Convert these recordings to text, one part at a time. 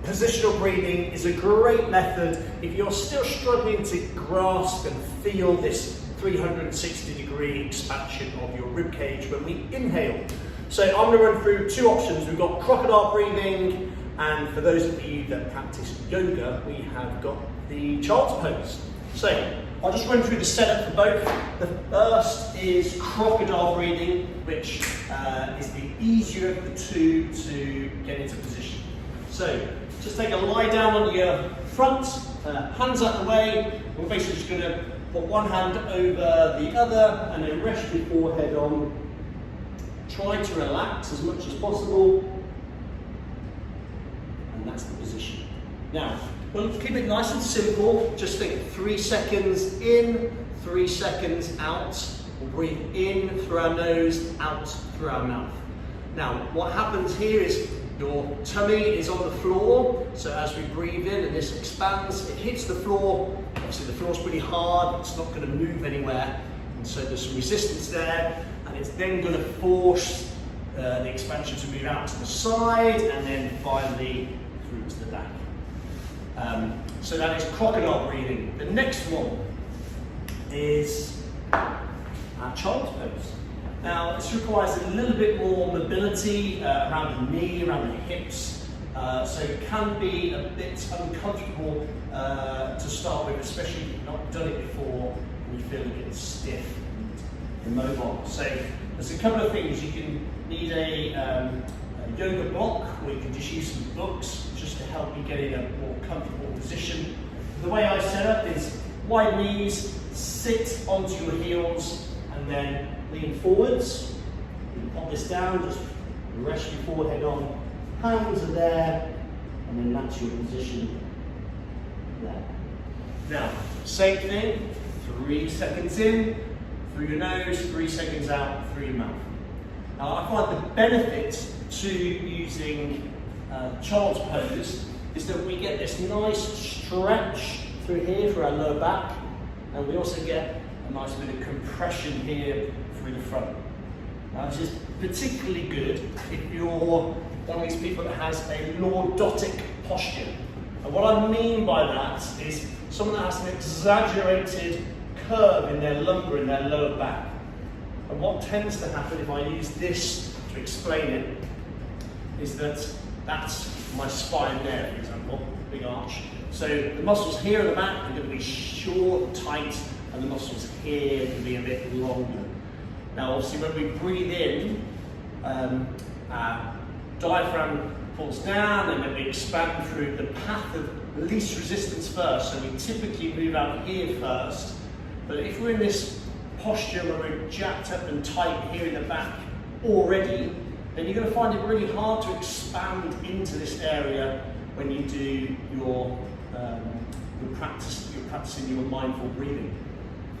Positional breathing is a great method if you're still struggling to grasp and feel this 360-degree expansion of your rib cage when we inhale. So I'm going to run through two options. We've got crocodile breathing, and for those of you that practice yoga, we have got the child's pose. So I'll just run through the setup for both. The first is crocodile breathing, which is the easier of the two to get into position. So just take a lie down on your front, hands out the way. We're basically just going to put one hand over the other and then rest your forehead on. Try to relax as much as possible. And that's the position. Now, we'll keep it nice and simple. Just think 3 seconds in, 3 seconds out. We'll breathe in through our nose, out through our mouth. Now, what happens here is your tummy is on the floor, so as we breathe in and this expands, it hits the floor. Obviously the floor's pretty hard, it's not going to move anywhere, and so there's some resistance there, and it's then going to force the expansion to move out to the side, and then finally through to the back. So that is crocodile breathing. The next one is our child's pose. Now, this requires a little bit more mobility around the knee, around the hips, so it can be a bit uncomfortable to start with, especially if you've not done it before and you feel a bit stiff and immobile. So there's a couple of things. You can need a yoga block, or you can just use some books just to help you get in a more comfortable position. The way I set up is wide knees, sit onto your heels, and then lean forwards. You can pop this down, just rest your forehead on. Hands are there, and then that's your position there. Now, same thing, 3 seconds in, through your nose, 3 seconds out, through your mouth. Now, I find the benefit to using child's pose is that we get this nice stretch through here for our lower back, and we also get a nice bit of compression here through the front. Now, this is particularly good if you're one of these people that has a Lordotic posture. And what I mean by that is someone that has an exaggerated curve in their lumbar, in their lower back. And what tends to happen if I use this to explain it is that that's my spine there, for example, big arch. So the muscles here at the back are going to be short and tight, and the muscles here can be a bit longer. Now, obviously, when we breathe in, our diaphragm pulls down, and then we expand through the path of least resistance first. So we typically move out here first. But if we're in this posture where we're jacked up and tight here in the back already, then you're going to find it really hard to expand into this area when you do your practice. You're practicing your mindful breathing.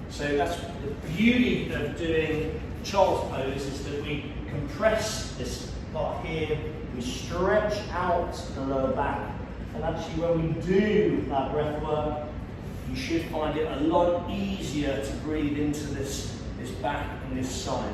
So that's the beauty of doing child's pose, is that we compress this part here, we stretch out the lower back, and actually when we do that breath work, you should find it a lot easier to breathe into this back and this side.